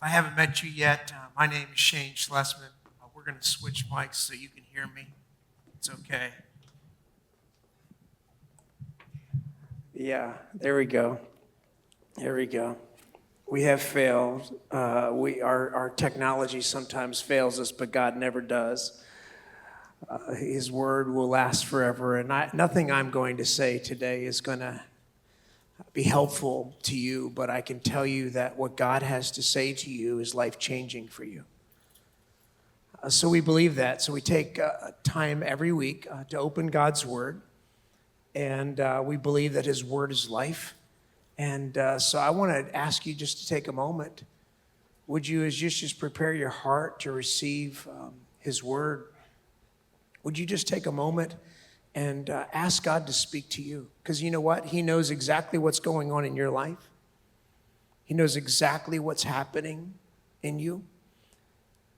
I haven't met you yet, my name is Shane Schlesman. We're going to switch mics so you can hear me. It's okay. Yeah, there we go. There we go. We have failed. Our technology sometimes fails us, but God never does. His word will last forever, and nothing I'm going to say today is going to be helpful to you, but I can tell you that what God has to say to you is life-changing for you. So we believe that. So we take time every week to open God's word, and we believe that his word is life. And so I want to ask you just to take a moment. Would you just prepare your heart to receive his word? Would you just take a moment and ask God to speak to you? Because you know what? He knows exactly what's going on in your life. He knows exactly what's happening in you.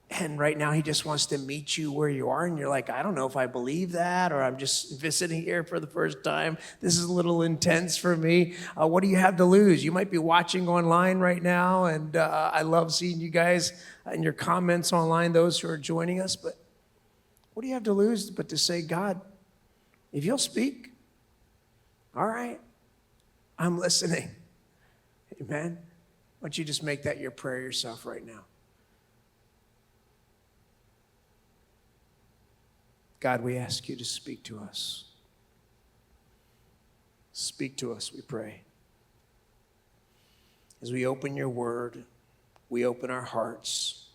And right now, he just wants to meet you where you are. And you're like, I don't know if I believe that, or I'm just visiting here for the first time. This is a little intense for me. What do you have to lose? You might be watching online right now. And I love seeing you guys and your comments online, those who are joining us. But what do you have to lose but to say, God, if you'll speak, all right, I'm listening. Amen. Why don't you just make that your prayer yourself right now? God, we ask you to speak to us. Speak to us, we pray. As we open your word, we open our hearts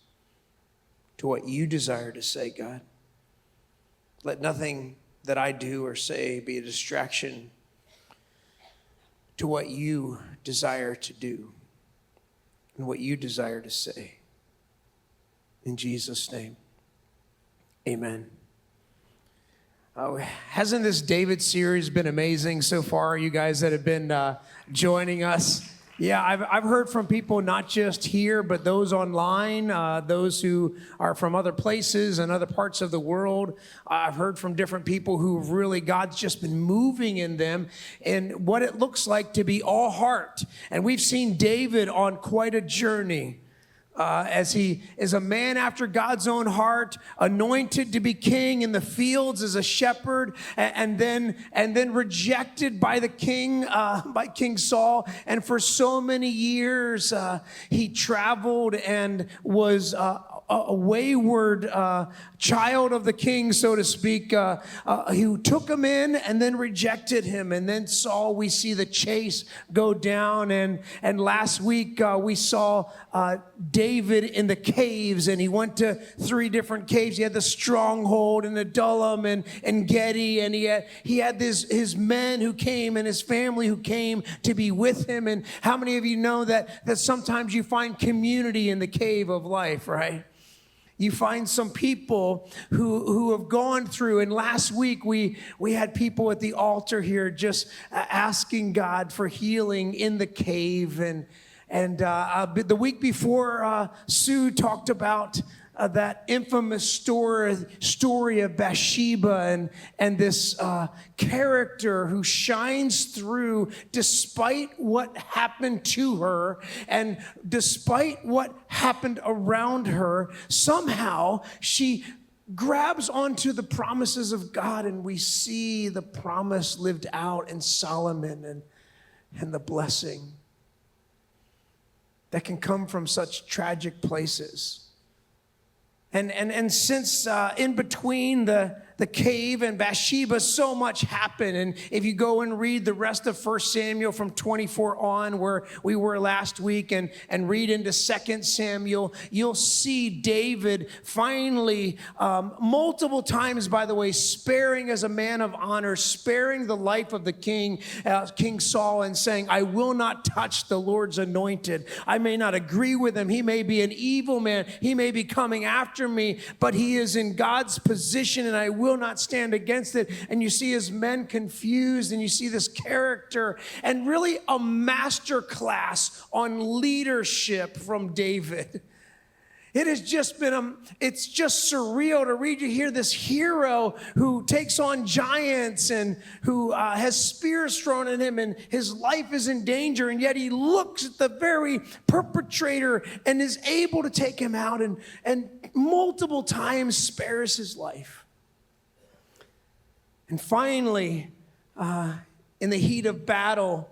to what you desire to say, God. Let nothing that I do or say be a distraction to what you desire to do and what you desire to say. In Jesus' name, amen. Hasn't this David series been amazing so far, you guys that have been joining us? Yeah, I've heard from people not just here, but those online, those who are from other places and other parts of the world. I've heard from different people who really, God's just been moving in them and what it looks like to be all heart. And we've seen David on quite a journey. As he is a man after God's own heart, anointed to be king in the fields as a shepherd, and then rejected by the king, by King Saul. And for so many years, he traveled and was a wayward child of the king, so to speak, who took him in and then rejected him. And then Saul, we see the chase go down. And last week we saw David in the caves, and he went to 3 different caves. He had the stronghold and Adullam and Gedi, and he had his men who came and his family who came to be with him. And how many of you know that sometimes you find community in the cave of life, right? You find some people who have gone through, and last week we had people at the altar here just asking God for healing in the cave, and the week before Sue talked about that infamous story of Bathsheba and this character who shines through despite what happened to her and despite what happened around her. Somehow she grabs onto the promises of God, and we see the promise lived out in Solomon and the blessing that can come from such tragic places. And since in between the cave and Bathsheba, so much happened. And if you go and read the rest of 1 Samuel from 24 on, where we were last week, and read into 2 Samuel, you'll see David finally, multiple times, by the way, sparing as a man of honor, sparing the life of the king, King Saul, and saying, I will not touch the Lord's anointed. I may not agree with him. He may be an evil man. He may be coming after me, but he is in God's position, and I will not stand against it. And you see his men confused, and you see this character, and really a master class on leadership from David. It has just been, it's just surreal to read. You hear this hero who takes on giants and who has spears thrown at him, and his life is in danger, and yet he looks at the very perpetrator and is able to take him out, and multiple times spares his life. And finally, in the heat of battle,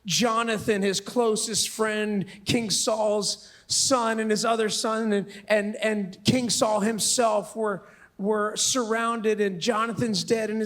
Jonathan, his closest friend, King Saul's son, and his other son, and King Saul himself were surrounded, and Jonathan's dead, and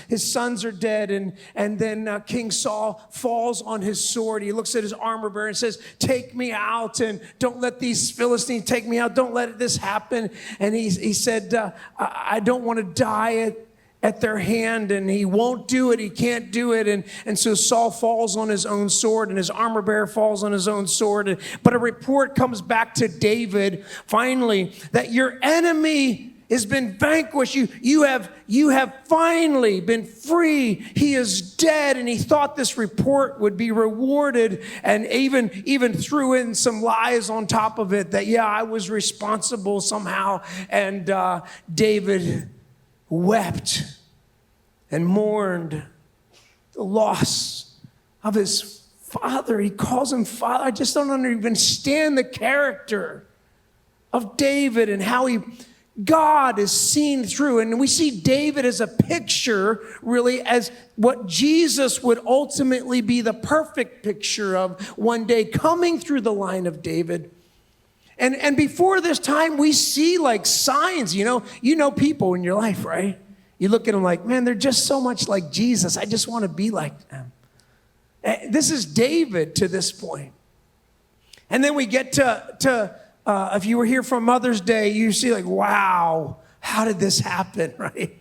his sons are dead, and then King Saul falls on his sword. He looks at his armor bearer and says, "Take me out, and don't let these Philistines take me out. Don't let this happen." And he said, "I don't want to die at their hand," and he won't do it. He can't do it. And so Saul falls on his own sword, and his armor bearer falls on his own sword. But a report comes back to David, finally, that your enemy has been vanquished. You have finally been free. He is dead. And he thought this report would be rewarded, and even threw in some lies on top of it that, yeah, I was responsible somehow. And David wept and mourned the loss of his father. He calls him father. I just don't understand the character of David and how God is seen through. And we see David as a picture, really, as what Jesus would ultimately be the perfect picture of one day, coming through the line of David. And before this time, we see like signs, you know people in your life, right? You look at them like, man, they're just so much like Jesus. I just want to be like them. This is David to this point. And then we get to if you were here for Mother's Day, you see like, wow, how did this happen, right?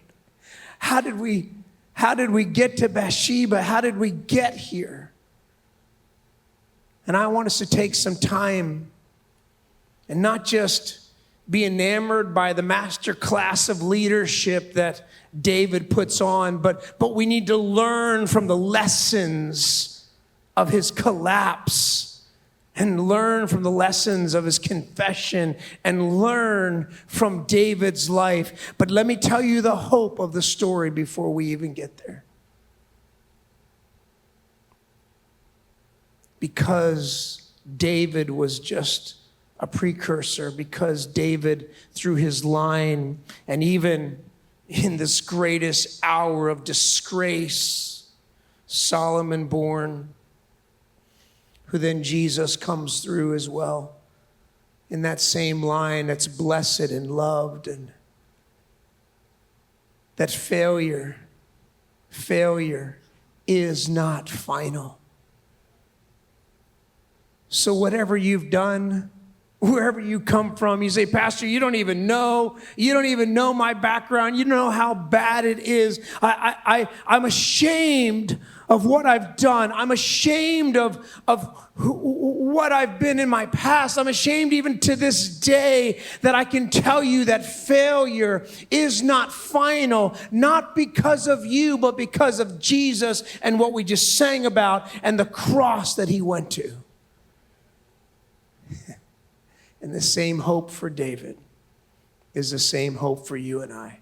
How did we get to Bathsheba? How did we get here? And I want us to take some time and not just be enamored by the master class of leadership that David puts on, but we need to learn from the lessons of his collapse, and learn from the lessons of his confession, and learn from David's life. But let me tell you the hope of the story before we even get there. Because David was just a precursor, because David, through his line, and even in this greatest hour of disgrace, Solomon born, who then Jesus comes through as well, in that same line that's blessed and loved, and that failure is not final. So whatever you've done, wherever you come from, you say, Pastor, you don't even know my background. You don't know how bad it is. I'm ashamed of what I've done. I'm ashamed of what I've been in my past. I'm ashamed even to this day that I can tell you that failure is not final, not because of you, but because of Jesus and what we just sang about and the cross that he went to. And the same hope for David is the same hope for you and I.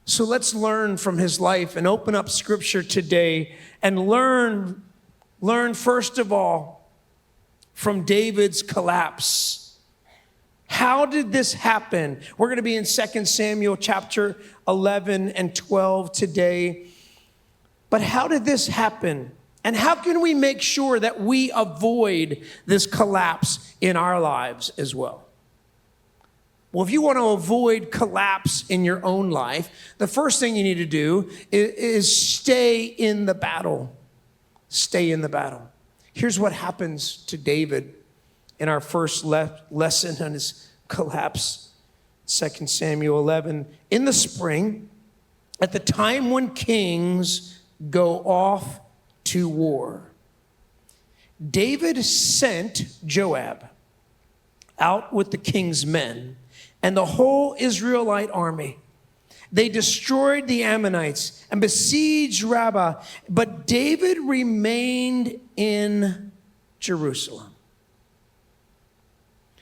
So let's learn from his life and open up scripture today and learn first of all from David's collapse. How did this happen? We're going to be in 2 Samuel chapter 11 and 12 today. But how did this happen? And how can we make sure that we avoid this collapse in our lives as well? Well, if you want to avoid collapse in your own life, the first thing you need to do is stay in the battle. Stay in the battle. Here's what happens to David in our first lesson on his collapse. 2 Samuel 11. In the spring, at the time when kings go off to war, David sent Joab out with the king's men and the whole Israelite army. They destroyed the Ammonites and besieged Rabbah, but David remained in Jerusalem.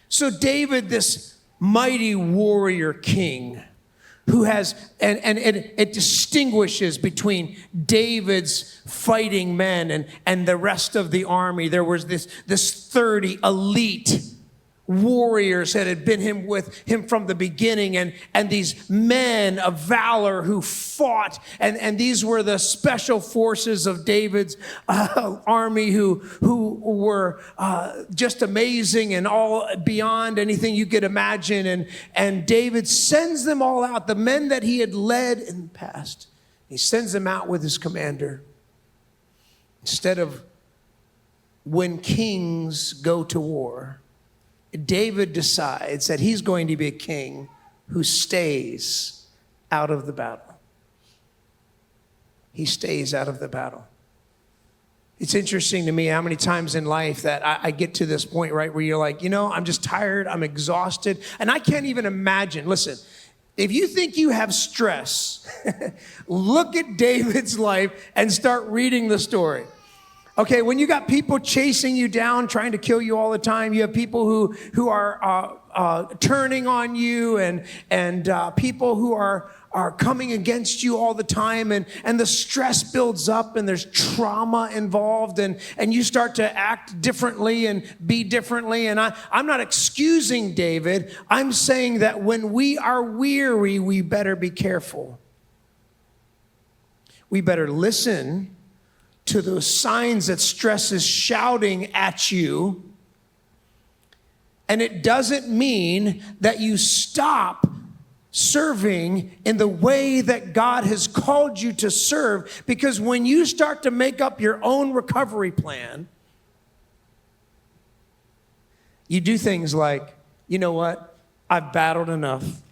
So David, this mighty warrior king, who has, and it distinguishes between David's fighting men and the rest of the army. There was this 30 elite warriors that had been with him from the beginning, and these men of valor who fought, and these were the special forces of David's army who were just amazing and all beyond anything you could imagine. And David sends them all out, the men that he had led in the past. He sends them out with his commander. Instead of when kings go to war, David decides that he's going to be a king who stays out of the battle. He stays out of the battle. It's interesting to me how many times in life that I get to this point, right, where you're like, I'm just tired, I'm exhausted, and I can't even imagine. Listen, if you think you have stress, look at David's life and start reading the story. Okay, when you got people chasing you down, trying to kill you all the time, you have people who are turning on you, and people who are coming against you all the time, and the stress builds up, and there's trauma involved, and you start to act differently and be differently. And I'm not excusing David. I'm saying that when we are weary, we better be careful. We better listen to those signs that stress is shouting at you. And it doesn't mean that you stop serving in the way that God has called you to serve, because when you start to make up your own recovery plan, you do things like, you know what? I've battled enough.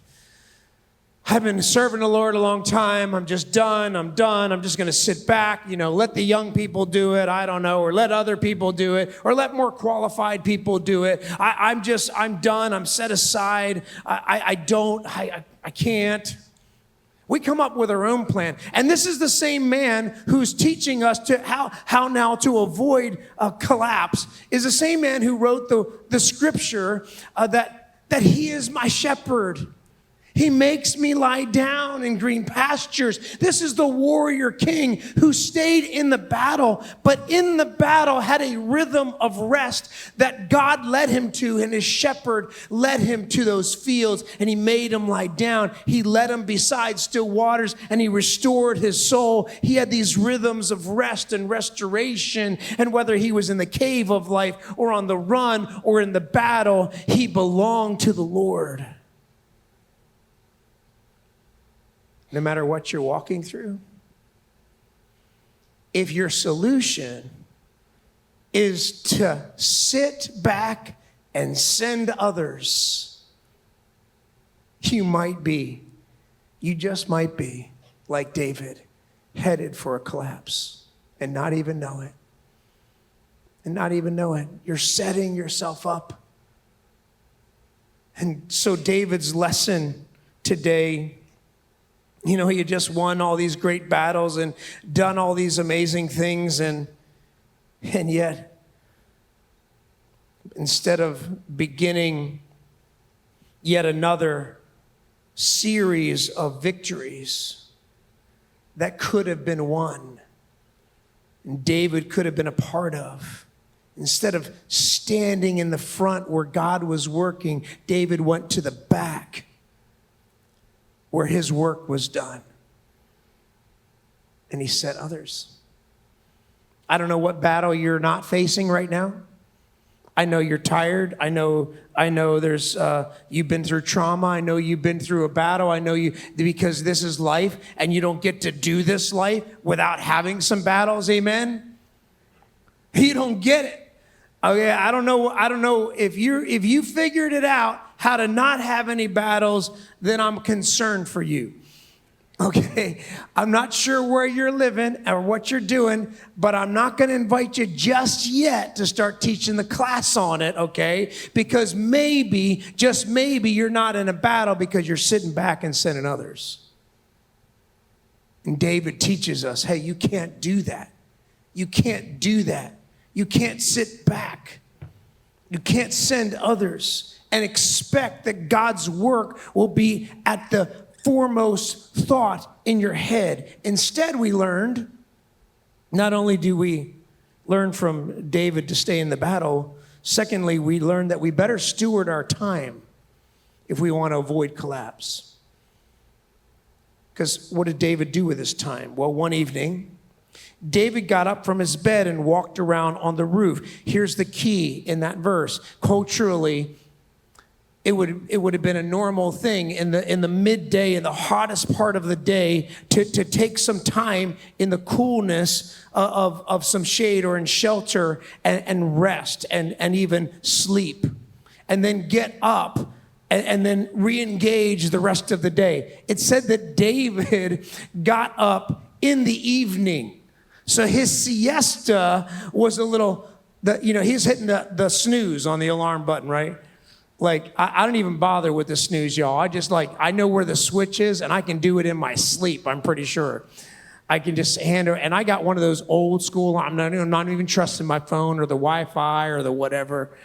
I've been serving the Lord a long time. I'm just done. I'm done. I'm just going to sit back, let the young people do it. I don't know, or let other people do it, or let more qualified people do it. I'm done. I'm set aside. I can't. We come up with our own plan. And this is the same man who's teaching us to how now to avoid a collapse, is the same man who wrote the scripture that he is my shepherd. He makes me lie down in green pastures. This is the warrior king who stayed in the battle, but in the battle had a rhythm of rest that God led him to, and his shepherd led him to those fields, and he made him lie down. He led him beside still waters, and he restored his soul. He had these rhythms of rest and restoration, and whether he was in the cave of life or on the run or in the battle, he belonged to the Lord. No matter what you're walking through, if your solution is to sit back and send others, you just might be like David, headed for a collapse and not even know it. You're setting yourself up. And so David's lesson today, he had just won all these great battles and done all these amazing things, and yet, instead of beginning yet another series of victories that could have been won, and David could have been a part of, instead of standing in the front where God was working, David went to the back where his work was done. And he set others. I don't know what battle you're not facing right now. I know you're tired. I know there's, you've been through trauma. I know you've been through a battle. I know because this is life, and you don't get to do this life without having some battles, amen? You don't get it. Okay, I don't know if you figured it out, how to not have any battles, then I'm concerned for you. Okay, I'm not sure where you're living or what you're doing, but I'm not going to invite you just yet to start teaching the class on it, okay? Because maybe, just maybe, you're not in a battle because you're sitting back and sending others. And David teaches us, hey, you can't do that. You can't do that. You can't sit back. You can't send others and expect that God's work will be at the foremost thought in your head. Instead, we learned, not only do we learn from David to stay in the battle, secondly, we learned that we better steward our time if we want to avoid collapse. Because what did David do with his time? Well, one evening, David got up from his bed and walked around on the roof. Here's the key in that verse. Culturally, it would have been a normal thing in the midday, in the hottest part of the day, to take some time in the coolness of some shade or in shelter and rest and even sleep, and then get up and then re-engage the rest of the day. It said that David got up in the evening. So his siesta was a little, he's hitting the snooze on the alarm button, right? Like, I don't even bother with the snooze, y'all. I know where the switch is, and I can do it in my sleep, I'm pretty sure. I can just handle it. And I got one of those old school, I'm not even trusting my phone or the Wi-Fi or the whatever.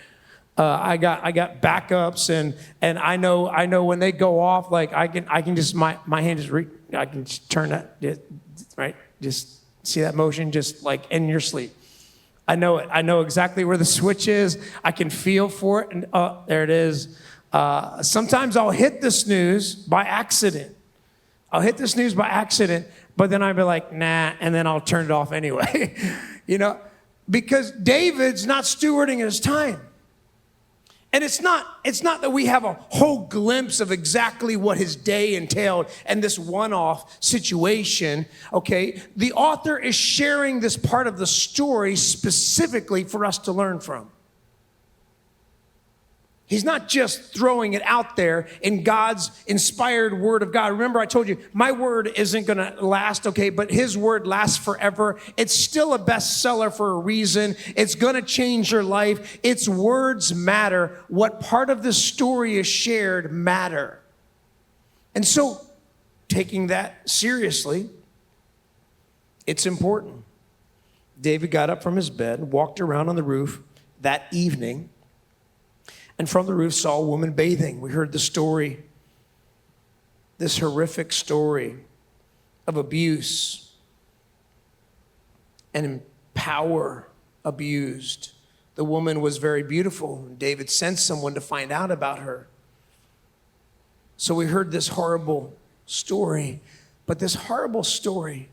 I got backups, and I know when they go off, like I can just, my hand is, I can just turn that, right? Just see that motion, just like in your sleep. I know it. I know exactly where the switch is. I can feel for it. And there it is. Sometimes I'll hit the snooze by accident. But then I'll be like, nah, and then I'll turn it off anyway. Because David's not stewarding his time. And it's not that we have a whole glimpse of exactly what his day entailed and this one-off situation, okay? The author is sharing this part of the story specifically for us to learn from. He's not just throwing it out there in God's inspired word of God. Remember, I told you, my word isn't going to last, okay, but his word lasts forever. It's still a bestseller for a reason. It's going to change your life. Its words matter. What part of the story is shared matter. And so, taking that seriously, it's important. David got up from his bed, walked around on the roof that evening, and from the roof saw a woman bathing. We heard the story, this horrific story of abuse and power abused. The woman was very beautiful. David sent someone to find out about her. So we heard this horrible story, but this horrible story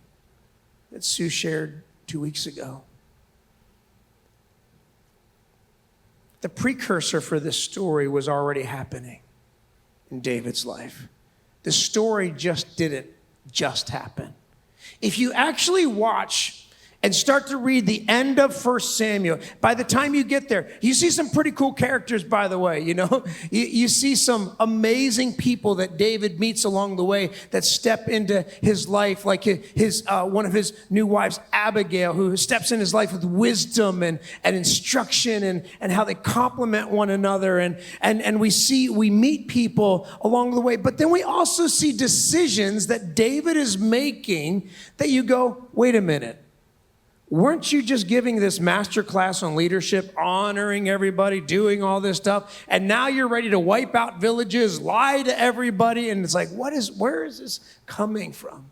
that Sue shared 2 weeks ago, the precursor for this story was already happening in David's life. The story just didn't just happen. If you actually watch and start to read the end of 1 Samuel, by the time you get there, you see some pretty cool characters, by the way, You see some amazing people that David meets along the way that step into his life, like his one of his new wives, Abigail, who steps in his life with wisdom and instruction and how they complement one another. And we meet people along the way. But then we also see decisions that David is making that you go, wait a minute. Weren't you just giving this master class on leadership, honoring everybody, doing all this stuff, and now you're ready to wipe out villages, lie to everybody, and it's like, where is this coming from?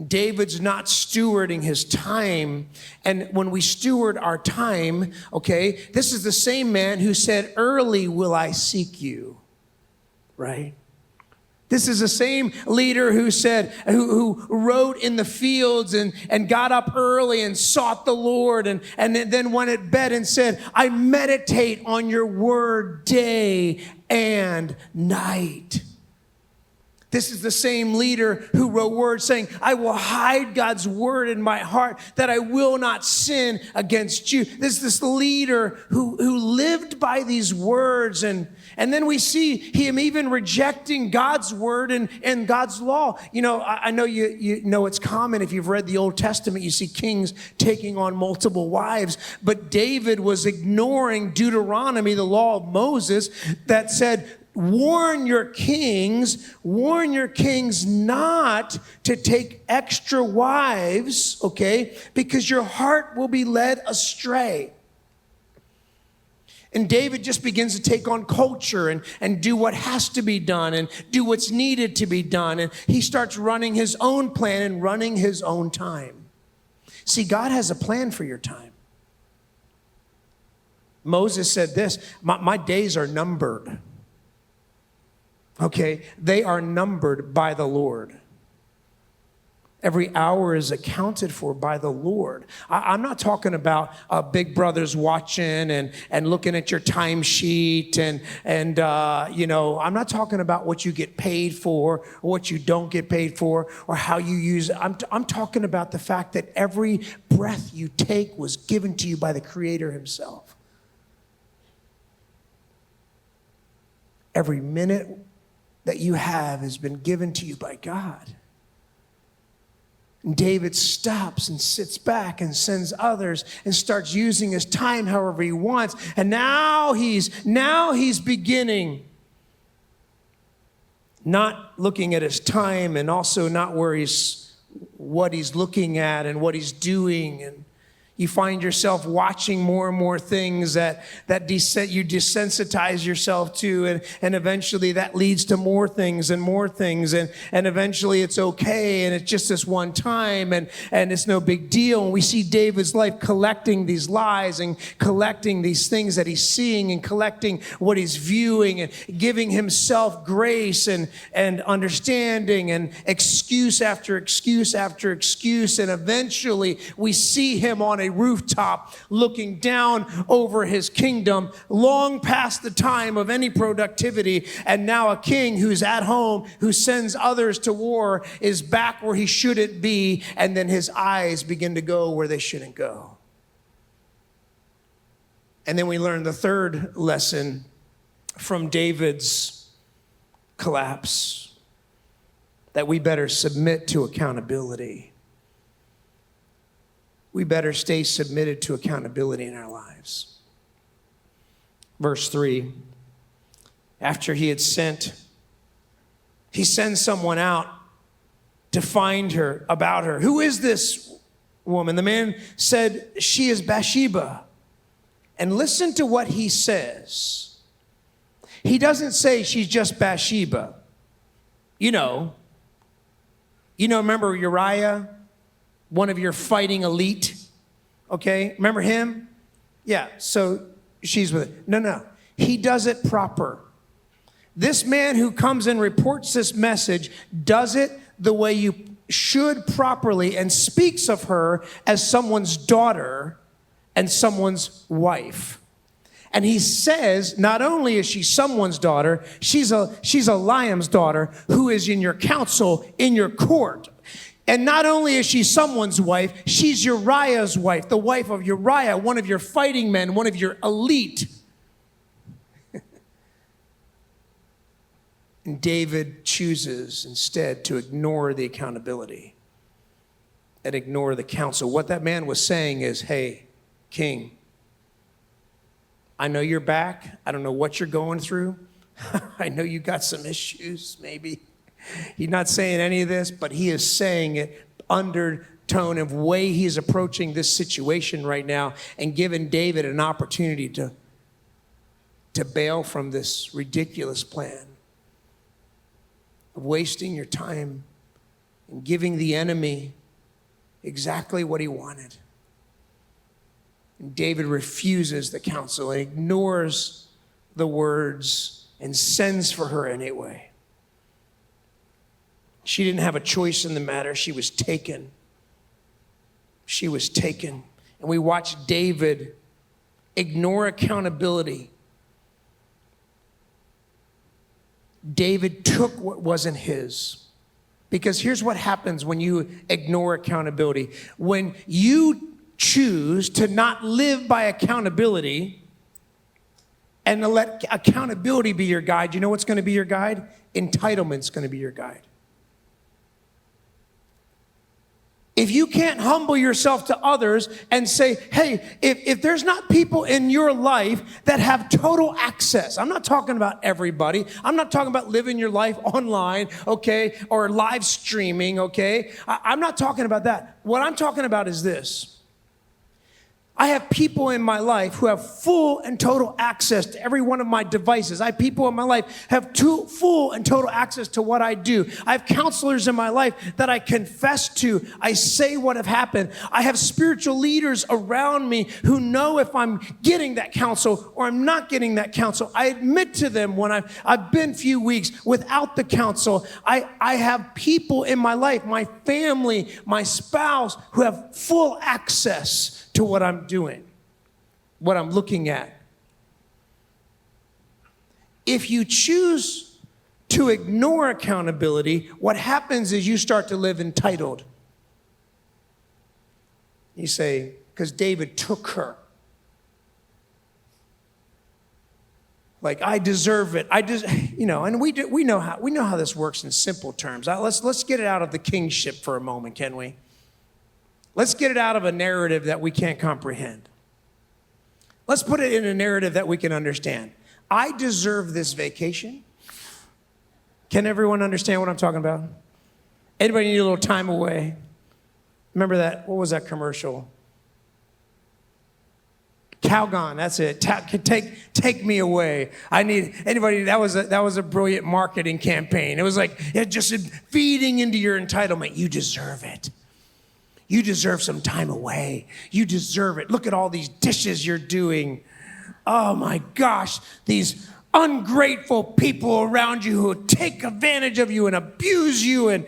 David's not stewarding his time, and when we steward our time, okay, this is the same man who said, early will I seek you, right? This is the same leader who said, who rode in the fields and got up early and sought the Lord and then went at bed and said, I meditate on your word day and night. This is the same leader who wrote words saying, I will hide God's word in my heart that I will not sin against you. This leader who lived by these words. And then we see him even rejecting God's word and God's law. I know you know it's common if you've read the Old Testament, you see kings taking on multiple wives. But David was ignoring Deuteronomy, the law of Moses, that said, warn your kings not to take extra wives, okay? Because your heart will be led astray. And David just begins to take on culture and do what has to be done and do what's needed to be done. And he starts running his own plan and running his own time. See, God has a plan for your time. Moses said this, my days are numbered. Okay, they are numbered by the Lord. Every hour is accounted for by the Lord. I'm not talking about big brothers watching and looking at your timesheet and I'm not talking about what you get paid for or what you don't get paid for or how you use it. I'm talking about the fact that every breath you take was given to you by the Creator himself. Every minute that you have has been given to you by God. And David stops and sits back and sends others and starts using his time however he wants. And now he's beginning, not looking at his time and also not what he's looking at and what he's doing. And you find yourself watching more and more things that you desensitize yourself to, and eventually that leads to more things, and eventually it's okay, and it's just this one time, and it's no big deal. And we see David's life collecting these lies and collecting these things that he's seeing and collecting what he's viewing and giving himself grace and understanding and excuse after excuse after excuse, and eventually we see him on a rooftop looking down over his kingdom, long past the time of any productivity. And now a king who's at home, who sends others to war, is back where he shouldn't be. And then his eyes begin to go where they shouldn't go. And then we learn the third lesson from David's collapse, that we better submit to accountability. We better stay submitted to accountability in our lives. Verse 3, after he sends someone out to find her, about her. Who is this woman? The man said, she is Bathsheba. And listen to what he says. He doesn't say she's just Bathsheba. Remember Uriah? One of your fighting elite, okay? Remember him? Yeah, so she's with it. No. He does it proper. This man who comes and reports this message does it the way you should properly and speaks of her as someone's daughter and someone's wife. And he says, not only is she someone's daughter, she's a lion's daughter who is in your council, in your court. And not only is she someone's wife, she's Uriah's wife, the wife of Uriah, one of your fighting men, one of your elite. And David chooses instead to ignore the accountability and ignore the counsel. What that man was saying is, hey, king, I know you're back. I don't know what you're going through. I know you got some issues, maybe. He's not saying any of this, but he is saying it undertone of way he's approaching this situation right now and giving David an opportunity to bail from this ridiculous plan of wasting your time and giving the enemy exactly what he wanted. And David refuses the counsel and ignores the words and sends for her anyway. She didn't have a choice in the matter. She was taken. She was taken. And we watch David ignore accountability. David took what wasn't his. Because here's what happens when you ignore accountability. When you choose to not live by accountability and to let accountability be your guide, you know what's going to be your guide? Entitlement's going to be your guide. If you can't humble yourself to others and say, hey, if there's not people in your life that have total access, I'm not talking about everybody. I'm not talking about living your life online, okay, or live streaming, okay? I'm not talking about that. What I'm talking about is this. I have people in my life who have full and total access to every one of my devices. I have people in my life who have full and total access to what I do. I have counselors in my life that I confess to. I say what have happened. I have spiritual leaders around me who know if I'm getting that counsel or I'm not getting that counsel. I admit to them when I've been a few weeks without the counsel. I have people in my life, my family, my spouse, who have full access to what I'm doing, what I'm looking at. If you choose to ignore accountability, what happens is you start to live entitled. You say, because David took her. Like, I deserve it. And we know how this works in simple terms. Let's get it out of the kingship for a moment, can we? Let's get it out of a narrative that we can't comprehend. Let's put it in a narrative that we can understand. I deserve this vacation. Can everyone understand what I'm talking about? Anybody need a little time away? Remember that? What was that commercial? Calgon, that's it. Take me away. That was a brilliant marketing campaign. It was like just feeding into your entitlement. You deserve it. You deserve some time away. You deserve it. Look at all these dishes you're doing. Oh my gosh, these ungrateful people around you who take advantage of you and abuse you, and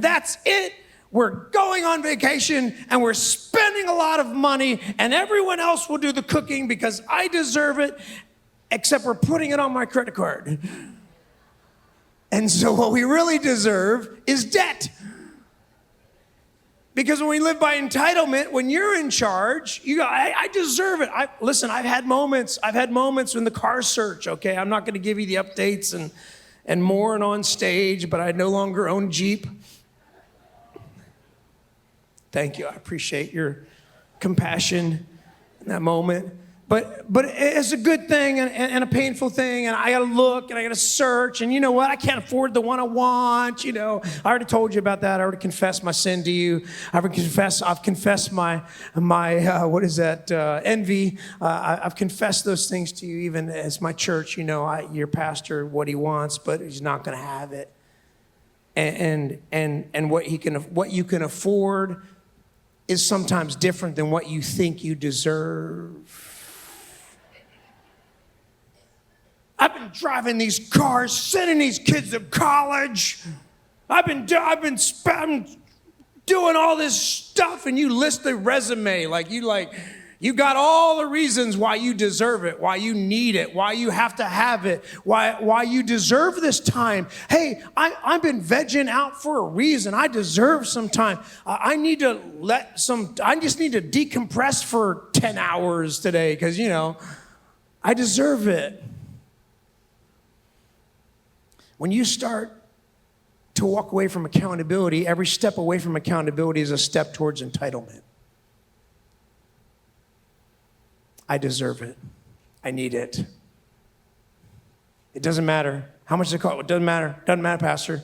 that's it. We're going on vacation and we're spending a lot of money and everyone else will do the cooking because I deserve it, except we're putting it on my credit card. And so what we really deserve is debt. Because when we live by entitlement, when you're in charge, you go, I deserve it. Listen, I've had moments in the car search, okay? I'm not going to give you the updates and more and on stage, but I no longer own Jeep. Thank you. I appreciate your compassion in that moment. But it's a good thing and a painful thing, and I gotta look and I gotta search, and you know what? I can't afford the one I want. I already told you about that. I already confessed my sin to you. I've confessed my envy. I've confessed those things to you, even as my church. Your pastor, what he wants, but he's not gonna have it. And what you can afford is sometimes different than what you think you deserve. I've been driving these cars, sending these kids to college. I've been doing all this stuff, and you list the resume you got all the reasons why you deserve it, why you need it, why you have to have it, why you deserve this time. Hey, I've been vegging out for a reason. I deserve some time. I just need to decompress for 10 hours today because, I deserve it. When you start to walk away from accountability, every step away from accountability is a step towards entitlement. I deserve it. I need it. It doesn't matter. How much does it cost? It doesn't matter. Doesn't matter, Pastor.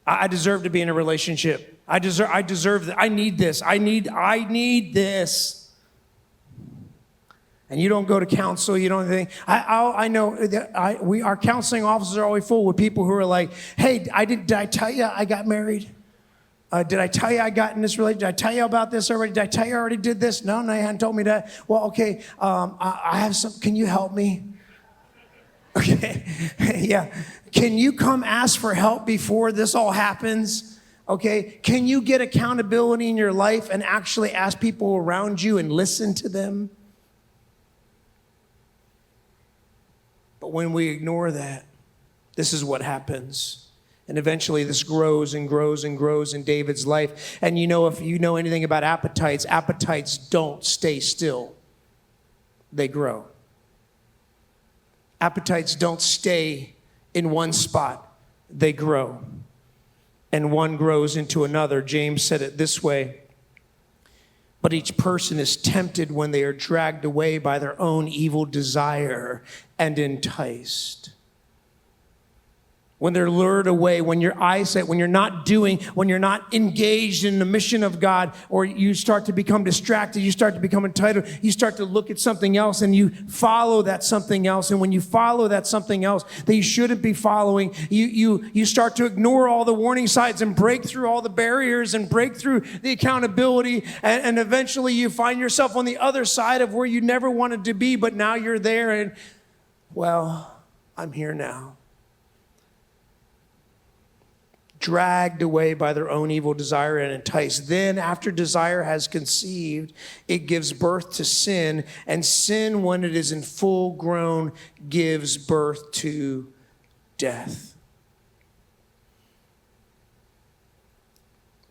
I deserve to be in a relationship. I deserve that. I need this. I need this. And you don't go to counsel, you don't think. I know that our counseling offices are always full with people who are like, hey, did I tell you I got married? Did I tell you I got in this relationship? Did I tell you about this already? Did I tell you I already did this? No, you hadn't told me that. Well, okay, I have some, can you help me? Okay, yeah. Can you come ask for help before this all happens? Okay, can you get accountability in your life and actually ask people around you and listen to them? But when we ignore that, this is what happens. And eventually this grows and grows and grows in David's life. And if you know anything about appetites don't stay still. They grow. Appetites don't stay in one spot. They grow. And one grows into another. James said it this way. But each person is tempted when they are dragged away by their own evil desire and enticed. when they're lured away, when your eyesight, when you're not doing, when you're not engaged in the mission of God, or you start to become distracted, you start to become entitled, you start to look at something else and you follow that something else. And when you follow that something else that you shouldn't be following, you start to ignore all the warning signs and break through all the barriers and break through the accountability. And eventually you find yourself on the other side of where you never wanted to be, but now you're there and, well, I'm here now. Dragged away by their own evil desire and enticed. Then, after desire has conceived, it gives birth to sin, and sin, when it is in full grown, gives birth to death.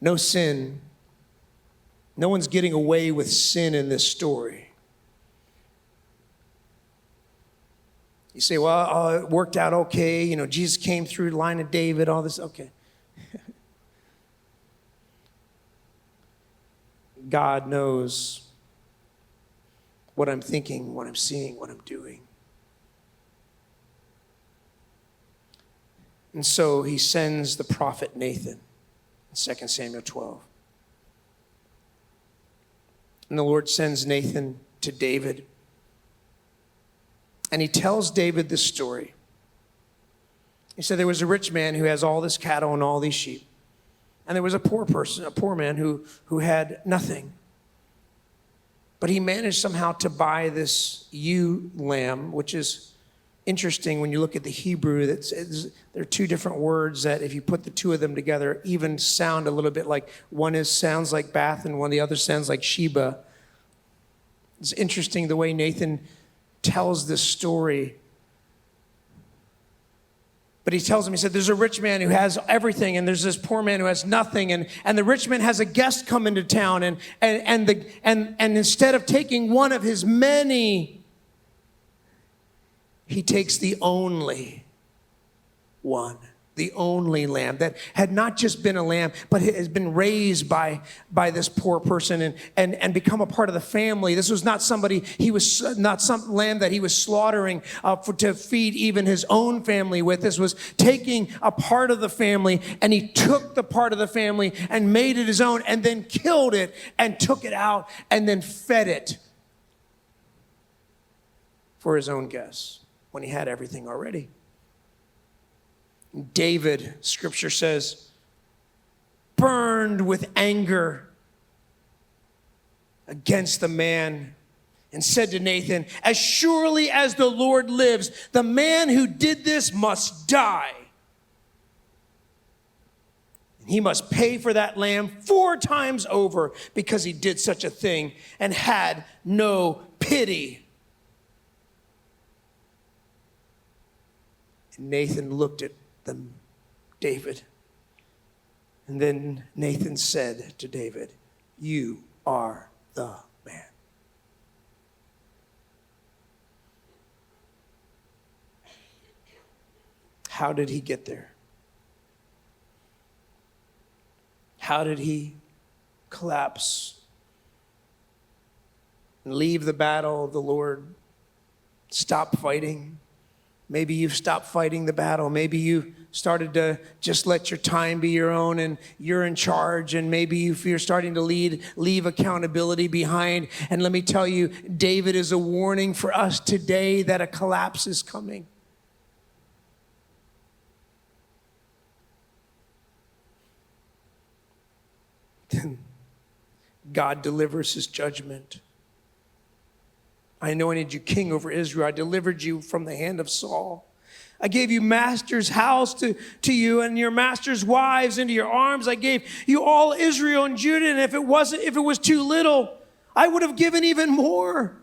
No sin. No one's getting away with sin in this story. You say, well, it worked out okay. You know, Jesus came through the line of David, all this. Okay. God knows what I'm thinking, what I'm seeing, what I'm doing. And so he sends the prophet Nathan in 2 Samuel 12. And the Lord sends Nathan to David. And he tells David this story. He said there was a rich man who has all this cattle and all these sheep. And there was a poor man who had nothing. But he managed somehow to buy this ewe lamb, which is interesting when you look at the Hebrew. There are two different words that if you put the two of them together, even sound a little bit like one sounds like Bath and the other sounds like Sheba. It's interesting the way Nathan tells this story. But he tells him, he said, there's a rich man who has everything, and there's this poor man who has nothing. And the rich man has a guest come into town, and instead of taking one of his many, he takes the only one, the only lamb that had not just been a lamb, but has been raised by this poor person and become a part of the family. This was not somebody, he was not some lamb that he was slaughtering to feed even his own family with. This was taking a part of the family, and he took the part of the family and made it his own, and then killed it and took it out and then fed it for his own guests when he had everything already. David, scripture says, burned with anger against the man and said to Nathan, as surely as the Lord lives, the man who did this must die. And he must pay for that lamb 4 times over because he did such a thing and had no pity. And Nathan looked at them, David. And then Nathan said to David, you are the man. How did he get there? How did he collapse and leave the battle of the Lord? Stop fighting? Maybe you've stopped fighting the battle. Maybe you started to just let your time be your own and you're in charge. And maybe you're starting to leave accountability behind. And let me tell you, David is a warning for us today that a collapse is coming. Then God delivers his judgment. I anointed you king over Israel. I delivered you from the hand of Saul. I gave you master's house to you and your master's wives into your arms. I gave you all Israel and Judah. And if it was too little, I would have given even more.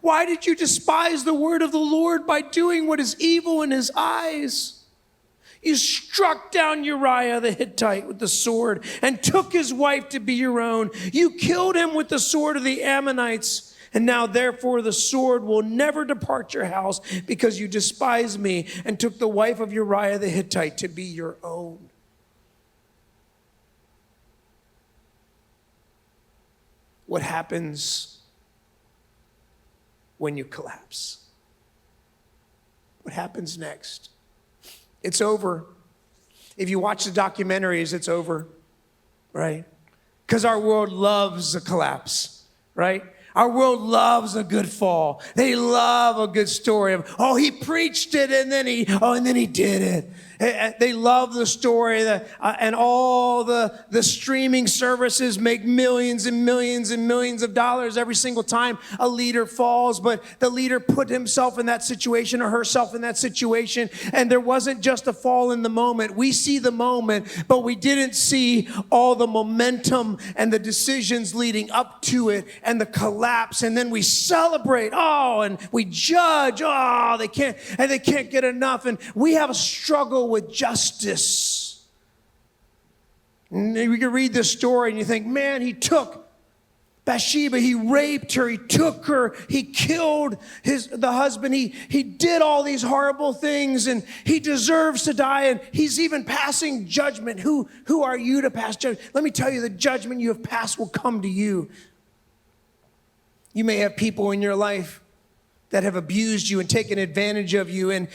Why did you despise the word of the Lord by doing what is evil in his eyes? You struck down Uriah the Hittite with the sword and took his wife to be your own. You killed him with the sword of the Ammonites. And now, therefore, the sword will never depart your house because you despised me and took the wife of Uriah the Hittite to be your own. What happens when you collapse? What happens next? It's over. If you watch the documentaries, it's over, right? Because our world loves a collapse, right? Our world loves a good fall. They love a good story of, oh, he preached it and then he did it. They love the story and all the streaming services make millions and millions and millions of dollars every single time a leader falls. But the leader put himself in that situation or herself in that situation. And there wasn't just a fall in the moment. We see the moment, but we didn't see all the momentum and the decisions leading up to it and the collapse. And then we celebrate, and we judge, they can't get enough. And we have a struggle with justice. And we can read this story and you think, man, he took Bathsheba, he raped her, he took her, he killed the husband, he did all these horrible things and he deserves to die and he's even passing judgment. Who are you to pass judgment? Let me tell you, the judgment you have passed will come to you. You may have people in your life that have abused you and taken advantage of you and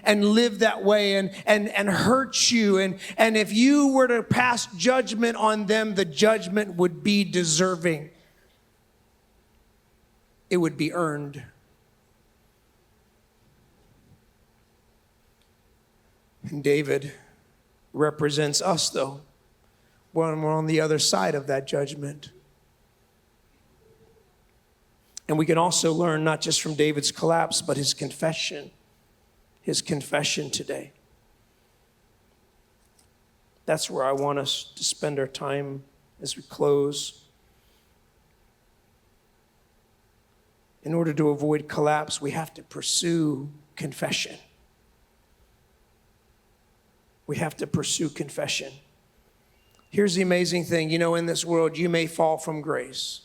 lived that way and hurt you. And if you were to pass judgment on them, the judgment would be deserving. It would be earned. And David represents us, though, when we're on the other side of that judgment. And we can also learn not just from David's collapse, but his confession today. That's where I want us to spend our time as we close. In order to avoid collapse, we have to pursue confession. We have to pursue confession. Here's the amazing thing. In this world, you may fall from grace,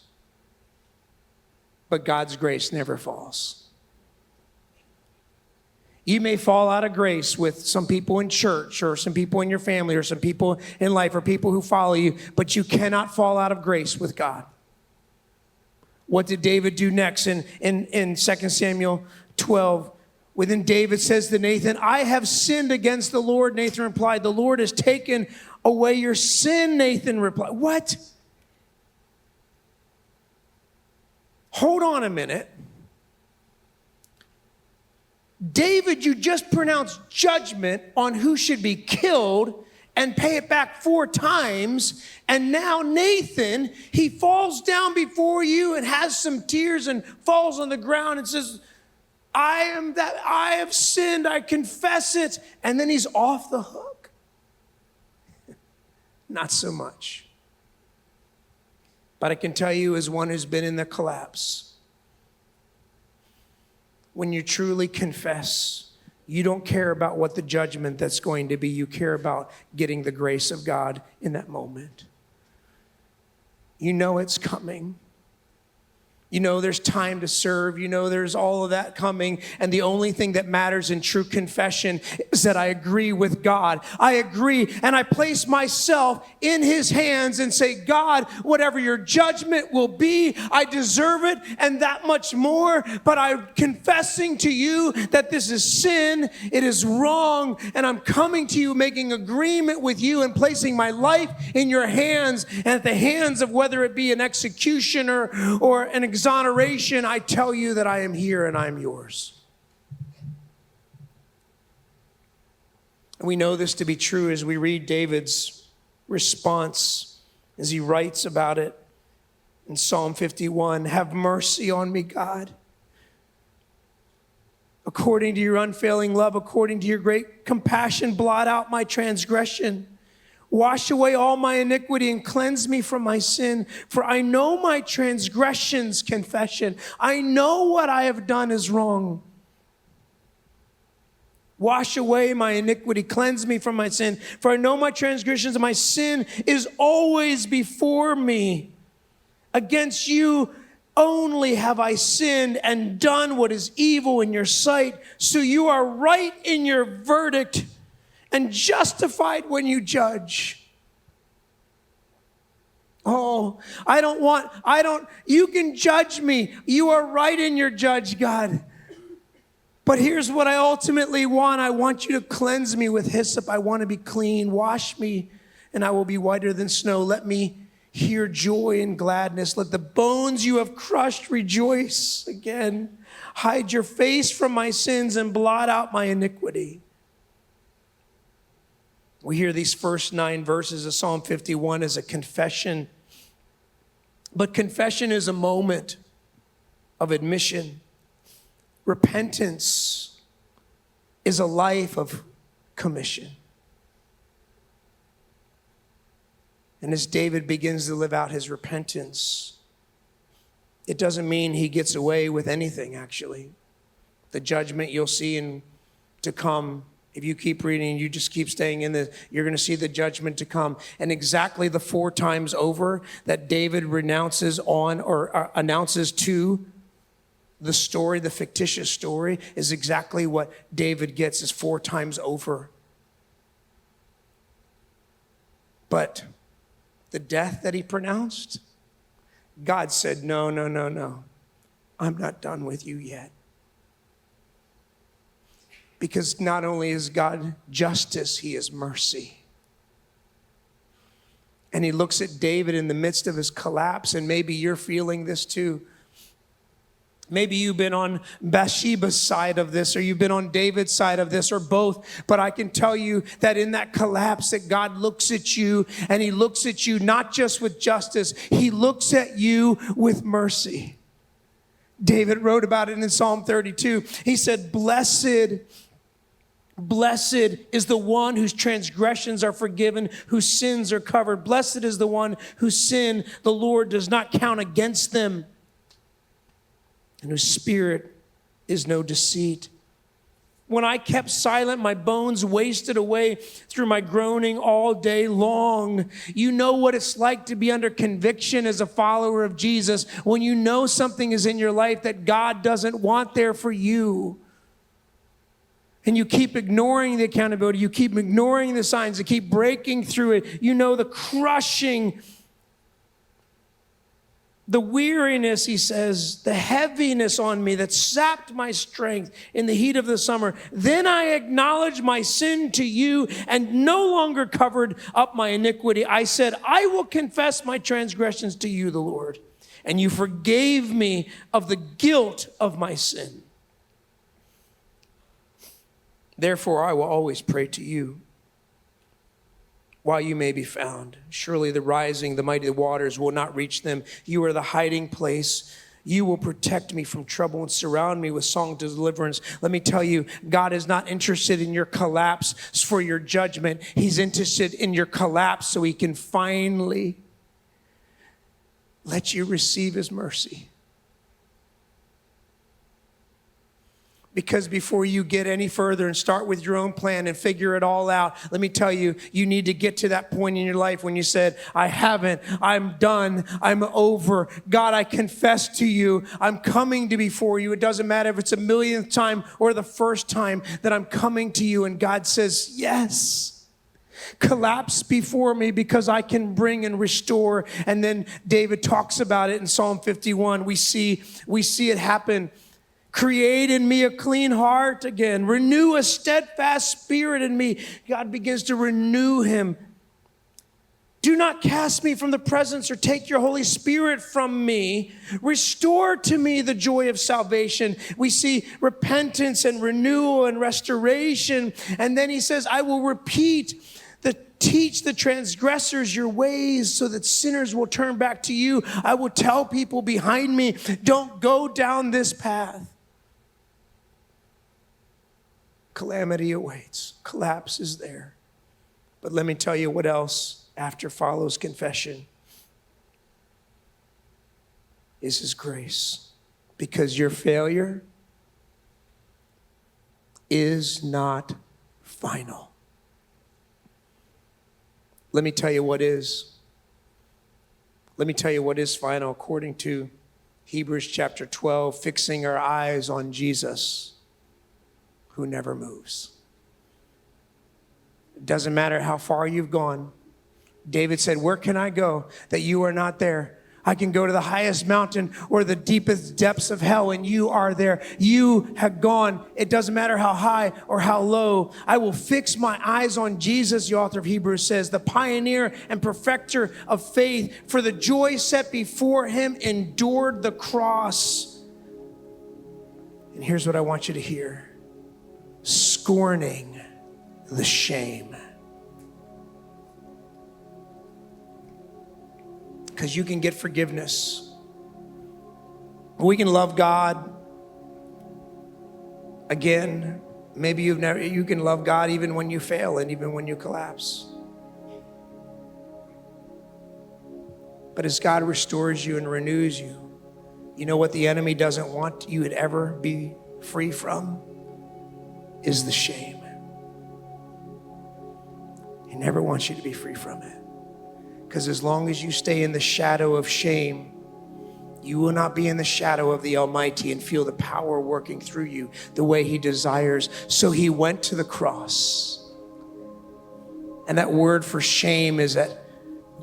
but God's grace never falls. You may fall out of grace with some people in church or some people in your family or some people in life or people who follow you, but you cannot fall out of grace with God. What did David do next in 2 Samuel 12? Within David says to Nathan, I have sinned against the Lord. Nathan replied, the Lord has taken away your sin. Nathan replied, what? Hold on a minute. David, you just pronounced judgment on who should be killed and pay it back 4 times. And now Nathan, he falls down before you and has some tears and falls on the ground and says, I have sinned, I confess it. And then he's off the hook. Not so much. But I can tell you, as one who's been in the collapse, when you truly confess, you don't care about what the judgment that's going to be. You care about getting the grace of God in that moment. You know it's coming. You know there's time to serve. You know there's all of that coming. And the only thing that matters in true confession is that I agree with God. I agree and I place myself in his hands and say, God, whatever your judgment will be, I deserve it and that much more. But I'm confessing to you that this is sin. It is wrong. And I'm coming to you, making agreement with you and placing my life in your hands and at the hands of whether it be an executioner or an exoneration. I tell you that I am here and I am yours. And we know this to be true as we read David's response as he writes about it in Psalm 51. Have mercy on me, God. According to your unfailing love, according to your great compassion, blot out my transgression. Wash away all my iniquity and cleanse me from my sin. For I know my transgressions, confession. I know what I have done is wrong. Wash away my iniquity, cleanse me from my sin. For I know my transgressions and my sin is always before me. Against you only have I sinned and done what is evil in your sight. So you are right in your verdict and justified when you judge. You can judge me. You are right in your judge, God. But here's what I ultimately want. I want you to cleanse me with hyssop. I want to be clean. Wash me, and I will be whiter than snow. Let me hear joy and gladness. Let the bones you have crushed rejoice again. Hide your face from my sins and blot out my iniquity. We hear these first 9 verses of Psalm 51 as a confession. But confession is a moment of admission. Repentance is a life of commission. And as David begins to live out his repentance, it doesn't mean he gets away with anything, actually. The judgment you'll see to come, if you keep reading, you just keep staying in you're going to see the judgment to come. And exactly the 4 times over that David renounces on or announces to the story, the fictitious story, is exactly what David gets is 4 times over. But the death that he pronounced, God said, no, I'm not done with you yet. Because not only is God justice, he is mercy. And he looks at David in the midst of his collapse, and maybe you're feeling this too. Maybe you've been on Bathsheba's side of this, or you've been on David's side of this, or both. But I can tell you that in that collapse that God looks at you, and he looks at you not just with justice, he looks at you with mercy. David wrote about it in Psalm 32. He said, Blessed is the one whose transgressions are forgiven, whose sins are covered. Blessed is the one whose sin the Lord does not count against them, and whose spirit is no deceit. When I kept silent, my bones wasted away through my groaning all day long. You know what it's like to be under conviction as a follower of Jesus, when you know something is in your life that God doesn't want there for you. And you keep ignoring the accountability, you keep ignoring the signs, you keep breaking through it. You know the crushing, the weariness, he says, the heaviness on me that sapped my strength in the heat of the summer. Then I acknowledged my sin to you and no longer covered up my iniquity. I said, I will confess my transgressions to you, the Lord, and you forgave me of the guilt of my sin. Therefore, I will always pray to you while you may be found. Surely the rising, the mighty waters will not reach them. You are the hiding place. You will protect me from trouble and surround me with song of deliverance. Let me tell you, God is not interested in your collapse for your judgment. He's interested in your collapse so he can finally let you receive his mercy. Because before you get any further and start with your own plan and figure it all out, let me tell you, you need to get to that point in your life when you said, I haven't, I'm done, I'm over. God, I confess to you, I'm coming to before you. It doesn't matter if it's a millionth time or the first time that I'm coming to you. And God says, yes. Collapse before me because I can bring and restore. And then David talks about it in Psalm 51. We see it happen. Create in me a clean heart again. Renew a steadfast spirit in me. God begins to renew him. Do not cast me from the presence or take your Holy Spirit from me. Restore to me the joy of salvation. We see repentance and renewal and restoration. And then he says, I will teach the transgressors your ways so that sinners will turn back to you. I will tell people behind me, don't go down this path. Calamity awaits. Collapse is there. But let me tell you what else after follows confession is his grace. Because your failure is not final. Let me tell you what is. Let me tell you what is final according to Hebrews chapter 12, fixing our eyes on Jesus, who never moves. It doesn't matter how far you've gone. David said, where can I go that you are not there? I can go to the highest mountain or the deepest depths of hell, and you are there. You have gone. It doesn't matter how high or how low. I will fix my eyes on Jesus, the author of Hebrews says, the pioneer and perfecter of faith. For the joy set before him endured the cross. And here's what I want you to hear. Scorning the shame. Because you can get forgiveness. We can love God. Again, maybe you can love God even when you fail and even when you collapse. But as God restores you and renews you, you know what the enemy doesn't want you to ever be free from? Is the shame. He never wants you to be free from it. Because as long as you stay in the shadow of shame, you will not be in the shadow of the Almighty and feel the power working through you the way he desires. So he went to the cross. And that word for shame is that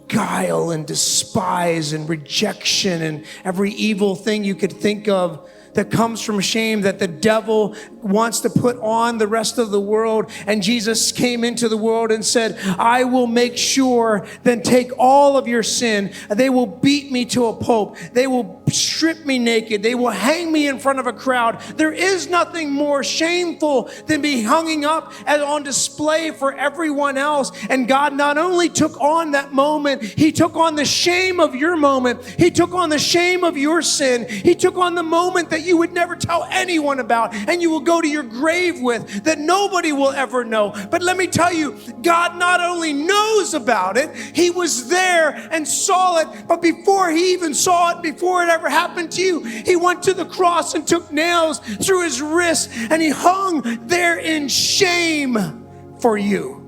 guile and despise and rejection and every evil thing you could think of that comes from shame that the devil wants to put on the rest of the world. And Jesus came into the world and said, I will make sure, then take all of your sin. They will beat me to a pulp. They will strip me naked. They will hang me in front of a crowd. There is nothing more shameful than being hung up and on display for everyone else. And God not only took on that moment, he took on the shame of your moment. He took on the shame of your sin. He took on the moment that you would never tell anyone about and you will go to your grave with, that nobody will ever know. But let me tell you, God not only knows about it, he was there and saw it, but before he even saw it, before it ever happened to you, he went to the cross and took nails through his wrists and he hung there in shame for you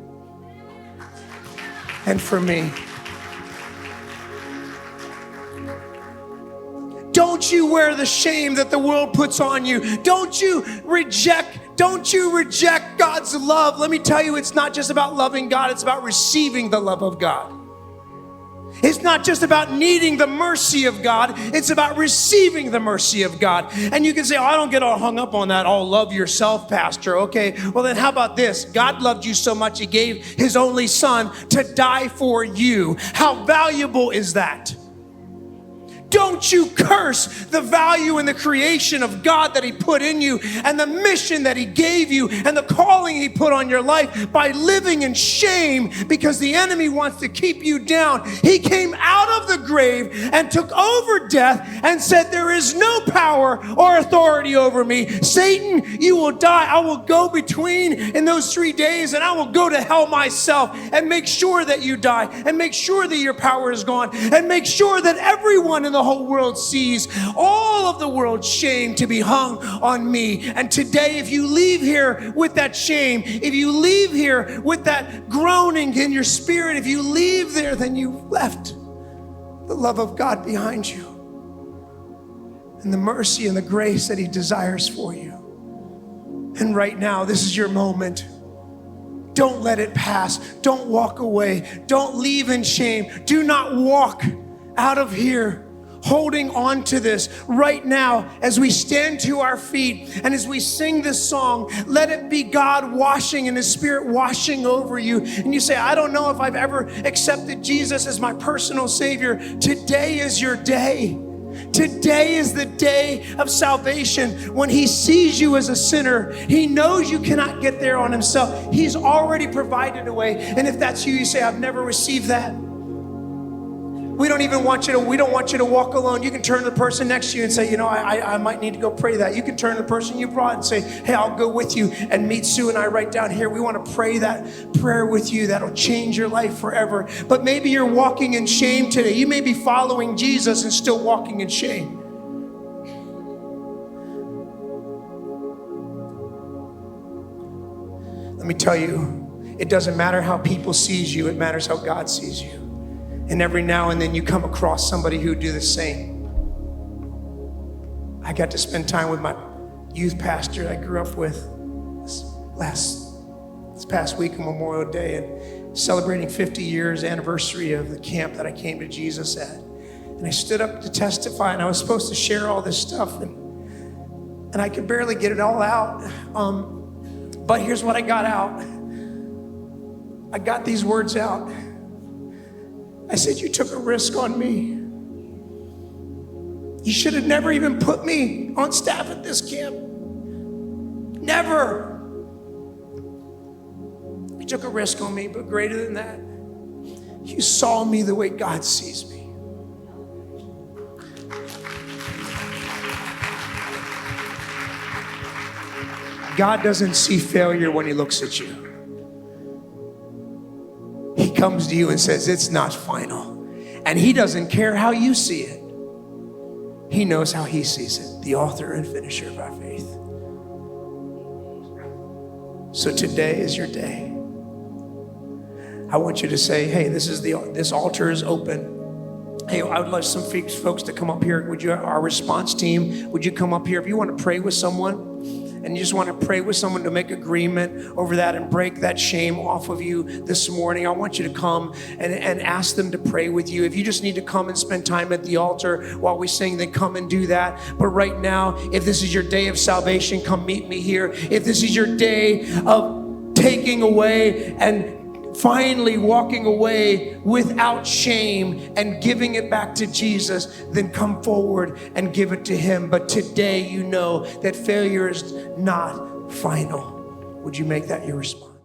and for me. Don't you wear the shame that the world puts on you. Don't you reject God's love. Let me tell you, it's not just about loving God, it's about receiving the love of God. It's not just about needing the mercy of God, it's about receiving the mercy of God. And you can say, oh, I don't get all hung up on that. Oh, love yourself, Pastor. Okay, well then how about this? God loved you so much, he gave his only son to die for you. How valuable is that? Don't you curse the value and the creation of God that he put in you and the mission that he gave you and the calling he put on your life by living in shame because the enemy wants to keep you down. He came out of the grave and took over death and said, there is no power or authority over me. Satan, you will die. I will go between in those 3 days and I will go to hell myself and make sure that you die and make sure that your power is gone and make sure that everyone in the whole world sees all of the world's shame to be hung on me. And today, if you leave here with that shame, if you leave here with that groaning in your spirit, if you leave there, then you left the love of God behind you and the mercy and the grace that he desires for you. And right now, this is your moment. Don't let it pass. Don't walk away. Don't leave in shame. Do not walk out of here holding on to this. Right now, as we stand to our feet and as we sing this song, let it be God washing and his spirit washing over you. And you say, I don't know if I've ever accepted Jesus as my personal Savior. Today is your day. Today is the day of salvation. When he sees you as a sinner, he knows you cannot get there on himself. He's already provided a way. And if that's you, you say, I've never received that. We don't want you to walk alone. You can turn to the person next to you and say, I might need to go pray that. You can turn to the person you brought and say, hey, I'll go with you and meet Sue and I right down here. We want to pray that prayer with you that'll change your life forever. But maybe you're walking in shame today. You may be following Jesus and still walking in shame. Let me tell you, it doesn't matter how people sees you. It matters how God sees you. And every now and then you come across somebody who do the same. I got to spend time with my youth pastor I grew up with this past week on Memorial Day and celebrating 50 years anniversary of the camp that I came to Jesus at. And I stood up to testify, and I was supposed to share all this stuff, and I could barely get it all out. But here's what I got out. I got these words out. I said, you took a risk on me. You should have never even put me on staff at this camp. Never. You took a risk on me, but greater than that, you saw me the way God sees me. God doesn't see failure when he looks at you. He comes to you and says, it's not final. And he doesn't care how you see it. He knows how he sees it, the author and finisher of our faith. So today is your day. I want you to say, hey, this altar is open. Hey, I would like some folks to come up here. Would you, our response team, would you come up here? If you want to pray with someone, and you just want to pray with someone to make agreement over that and break that shame off of you this morning, I want you to come and ask them to pray with you. If you just need to come and spend time at the altar while we sing, then come and do that. But right now, if this is your day of salvation, come meet me here. If this is your day of taking away and finally walking away without shame and giving it back to Jesus, then come forward and give it to him. But today you know that failure is not final. Would you make that your response?